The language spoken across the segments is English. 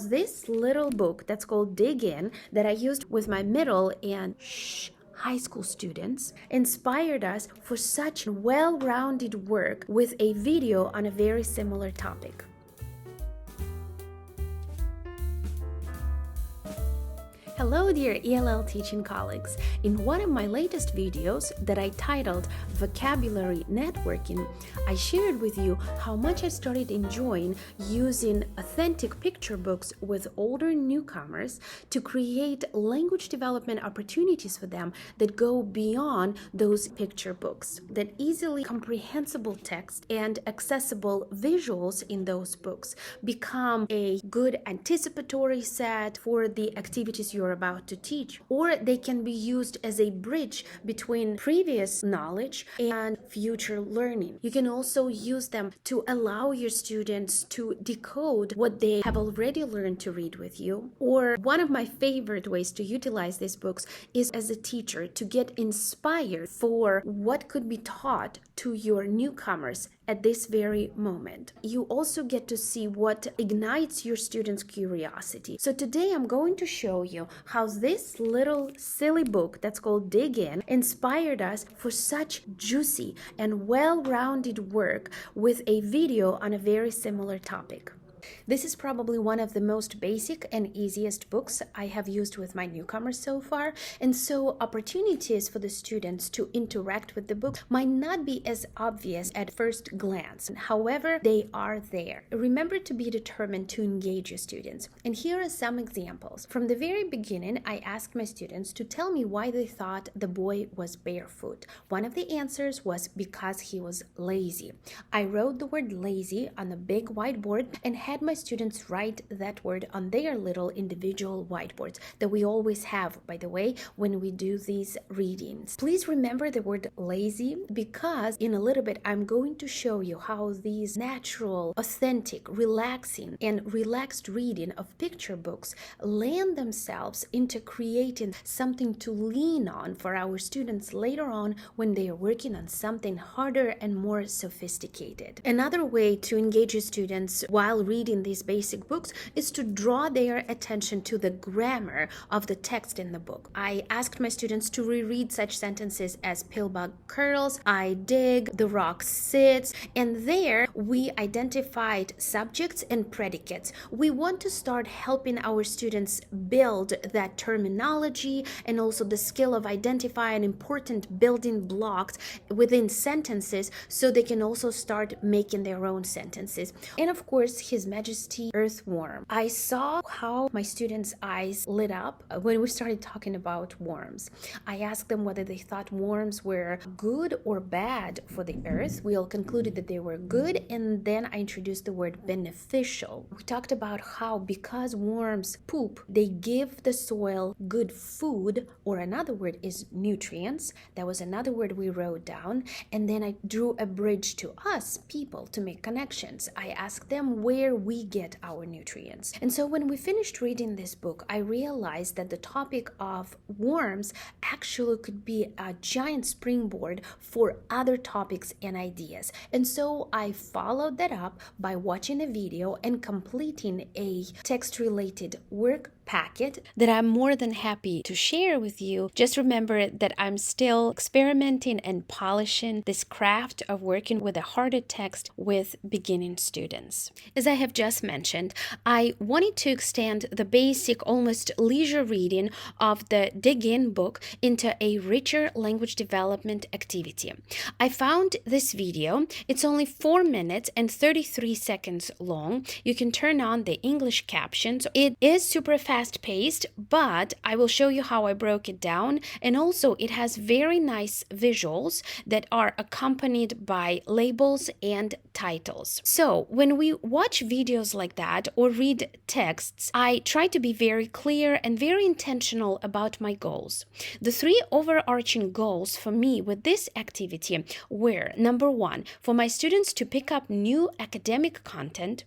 how's this little book that's called Dig In that I used with my middle and high school students inspired us for such well-rounded work with a video on a very similar topic. Hello dear ELL teaching colleagues. In one of my latest videos that I titled Vocabulary Networking, I shared with you how much I started enjoying using authentic picture books with older newcomers to create language development opportunities for them that go beyond those picture books, that easily comprehensible text and accessible visuals in those books become a good anticipatory set for the activities you're about to teach, or they can be used as a bridge between previous knowledge and future learning. You can also use them to allow your students to decode what they have already learned to read with you. Or one of my favorite ways to utilize these books is as a teacher to get inspired for what could be taught to your newcomers at this very moment. You also get to see what ignites your students' curiosity. So today I'm going to show you how this little silly book that's called Dig In inspired us for such juicy and well-rounded work with a video on a very similar topic. This is probably one of the most basic and easiest books I have used with my newcomers so far, and so opportunities for the students to interact with the book might not be as obvious at first glance. However, they are there. Remember to be determined to engage your students. And here are some examples. From the very beginning, I asked my students to tell me why they thought the boy was barefoot. One of the answers was because he was lazy. I wrote the word lazy on a big whiteboard and had my students write that word on their little individual whiteboards that we always have, by the way, when we do these readings. Please remember the word lazy, because in a little bit I'm going to show you how these natural, authentic, relaxing, and relaxed reading of picture books lend themselves into creating something to lean on for our students later on when they are working on something harder and more sophisticated. Another way to engage your students while reading these basic books is to draw their attention to the grammar of the text in the book. I asked my students to reread such sentences as "Pillbug curls," "I dig," "The rock sits," and there we identified subjects and predicates. We want to start helping our students build that terminology and also the skill of identifying important building blocks within sentences so they can also start making their own sentences. And of course, His Majesty Earthworm. I saw how my students' eyes lit up when we started talking about worms. I asked them whether they thought worms were good or bad for the earth. We all concluded that they were good, and then I introduced the word beneficial. We talked about how because worms poop, they give the soil good food, or another word is nutrients. That was another word we wrote down. And then I drew a bridge to us, people, to make connections. I asked them where we get our nutrients. And so when we finished reading this book, I realized that the topic of worms actually could be a giant springboard for other topics and ideas. And so I followed that up by watching a video and completing a text-related work packet that I'm more than happy to share with you. Just remember that I'm still experimenting and polishing this craft of working with a harder text with beginning students. As I have just mentioned, I wanted to extend the basic, almost leisure reading of the Dig In book into a richer language development activity. I found this video. It's only 4 minutes and 33 seconds long. You can turn on the English captions. It is super fast-paced, but I will show you how I broke it down, and also it has very nice visuals that are accompanied by labels and titles. So when we watch videos like that or read texts, I try to be very clear and very intentional about my goals. The 3 overarching goals for me with this activity were: number 1, for my students to pick up new academic content.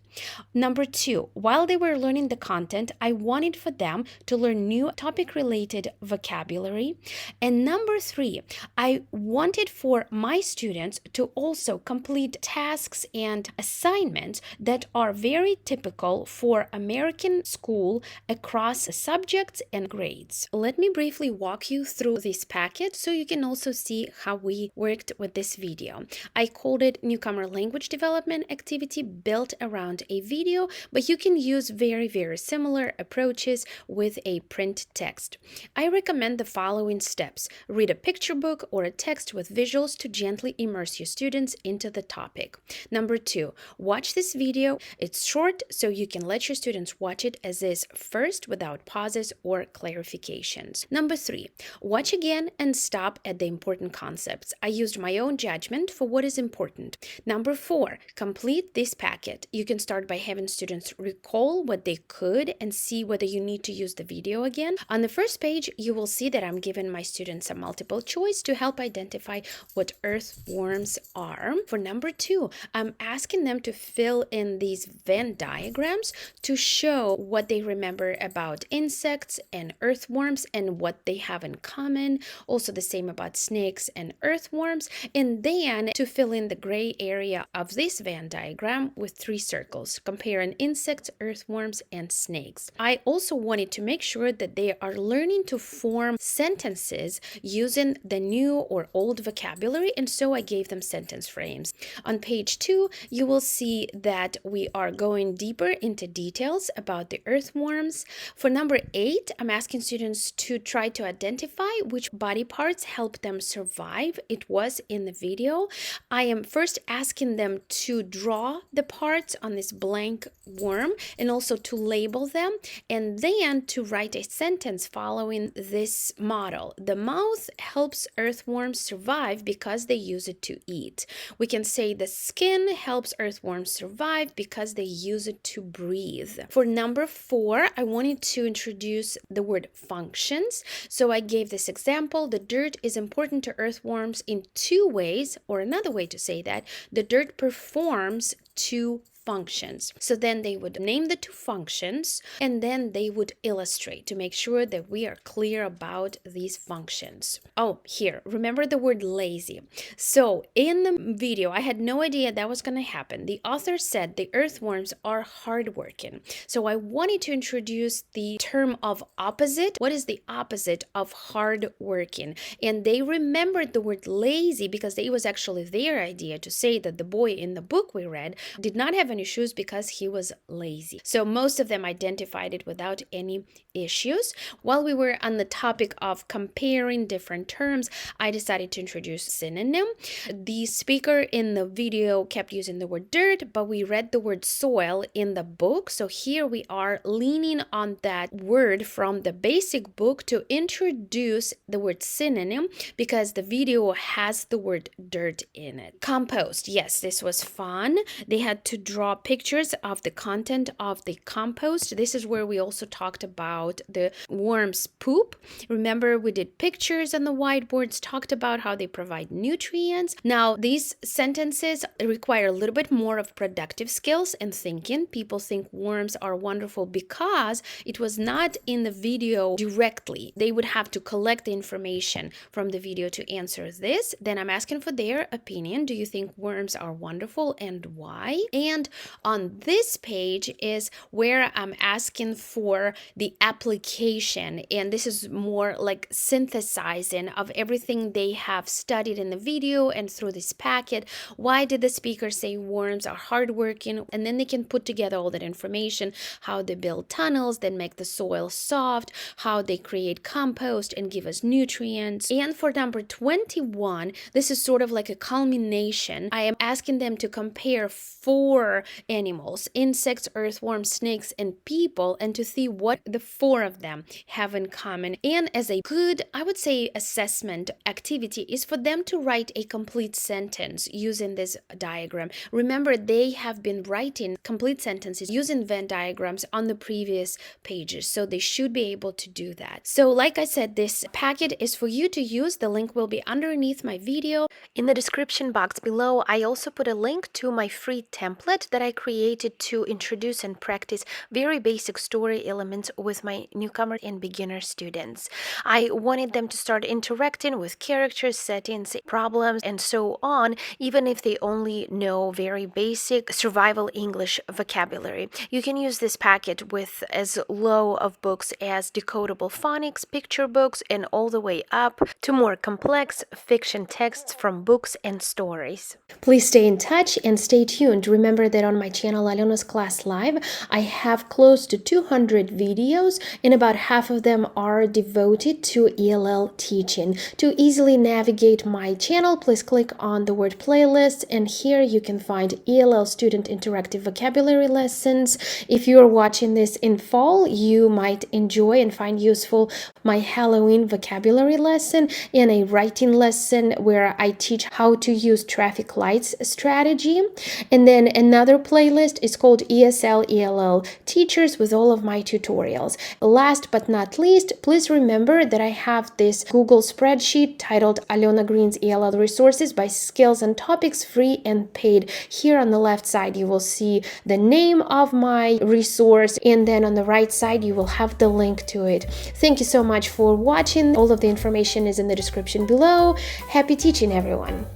Number 2, while they were learning the content, I wanted for them to learn new topic-related vocabulary. And number 3, I wanted for my students to also complete tasks tasks and assignments that are very typical for American school across subjects and grades. Let me briefly walk you through this packet so you can also see how we worked with this video. I called it Newcomer Language Development Activity built around a video, but you can use very similar approaches with a print text. I recommend the following steps. Read a picture book or a text with visuals to gently immerse your students into the topic. Number 2, watch this video. It's short, so you can let your students watch it as is first without pauses or clarifications. Number 3, watch again and stop at the important concepts. I used my own judgment for what is important. Number 4, complete this packet. You can start by having students recall what they could and see whether you need to use the video again. On the first page, you will see that I'm giving my students a multiple choice to help identify what earthworms are. For number 2, I'm asking them to fill in these Venn diagrams to show what they remember about insects and earthworms and what they have in common. Also the same about snakes and earthworms. And then to fill in the gray area of this Venn diagram with 3 circles, comparing insects, earthworms, and snakes. I also wanted to make sure that they are learning to form sentences using the new or old vocabulary, and so I gave them sentence frames. On page 2, you will see that we are going deeper into details about the earthworms. For number 8, I'm asking students to try to identify which body parts help them survive. It was in the video. I am first asking them to draw the parts on this blank worm and also to label them, and then to write a sentence following this model. The mouth helps earthworms survive because they use it to eat. We can say the skin helps earthworms survive because they use it to breathe. For number 4, I wanted to introduce the word functions. So I gave this example. The dirt is important to earthworms in 2 ways, or another way to say that, the dirt performs 2 functions. So then they would name the 2 functions and then they would illustrate to make sure that we are clear about these functions. Oh, here, remember the word lazy. So in the video, I had no idea that was going to happen. The author said the earthworms are hardworking. So I wanted to introduce the term of opposite. What is the opposite of hardworking? And they remembered the word lazy because it was actually their idea to say that the boy in the book we read did not have any shoes because he was lazy. So most of them identified it without any issues. While we were on the topic of comparing different terms, I decided to introduce synonym. The speaker in the video kept using the word dirt, but we read the word soil in the book. So here we are leaning on that word from the basic book to introduce the word synonym because the video has the word dirt in it. Compost. Yes, this was fun. They had to draw pictures of the content of the compost. This is where we also talked about the worms' poop. Remember, we did pictures on the whiteboards, talked about how they provide nutrients. Now, these sentences require a little bit more of productive skills and thinking. People think worms are wonderful because it was not in the video directly. They would have to collect the information from the video to answer this. Then I'm asking for their opinion. Do you think worms are wonderful and why? And on this page is where I'm asking for the application, and this is more like synthesizing of everything they have studied in the video and through this packet. Why did the speaker say worms are hardworking? And then they can put together all that information, how they build tunnels, then make the soil soft, how they create compost and give us nutrients. And for number 21, this is sort of like a culmination. I am asking them to compare 4 animals, insects, earthworms, snakes, and people, and to see what the 4 of them have in common. And as a good, I would say, assessment activity is for them to write a complete sentence using this diagram. Remember, they have been writing complete sentences using Venn diagrams on the previous pages, so they should be able to do that. So like I said, this packet is for you to use. The link will be underneath my video. In the description box below, I also put a link to my free template that I created to introduce and practice very basic story elements with my newcomer and beginner students. I wanted them to start interacting with characters, settings, problems, and so on, even if they only know very basic survival English vocabulary. You can use this packet with as low of books as decodable phonics, picture books, and all the way up to more complex fiction texts from books and stories. Please stay in touch and stay tuned. Remember that on my channel Alyona's Class Live, I have close to 200 videos, and about half of them are devoted to ELL teaching. To easily navigate my channel, please click on the word playlist, and here you can find ELL student interactive vocabulary lessons. If you are watching this in fall, you might enjoy and find useful my Halloween vocabulary lesson and a writing lesson where I teach how to use traffic lights strategy. And then another playlist is called ELL Teachers with all of my tutorials. Last but not least, please remember that I have this Google spreadsheet titled Alyona Green's ELL Resources by Skills and Topics, free and paid. Here on the left side, you will see the name of my resource, and then on the right side, you will have the link to it. Thank you so much for watching. All of the information is in the description below. Happy teaching, everyone.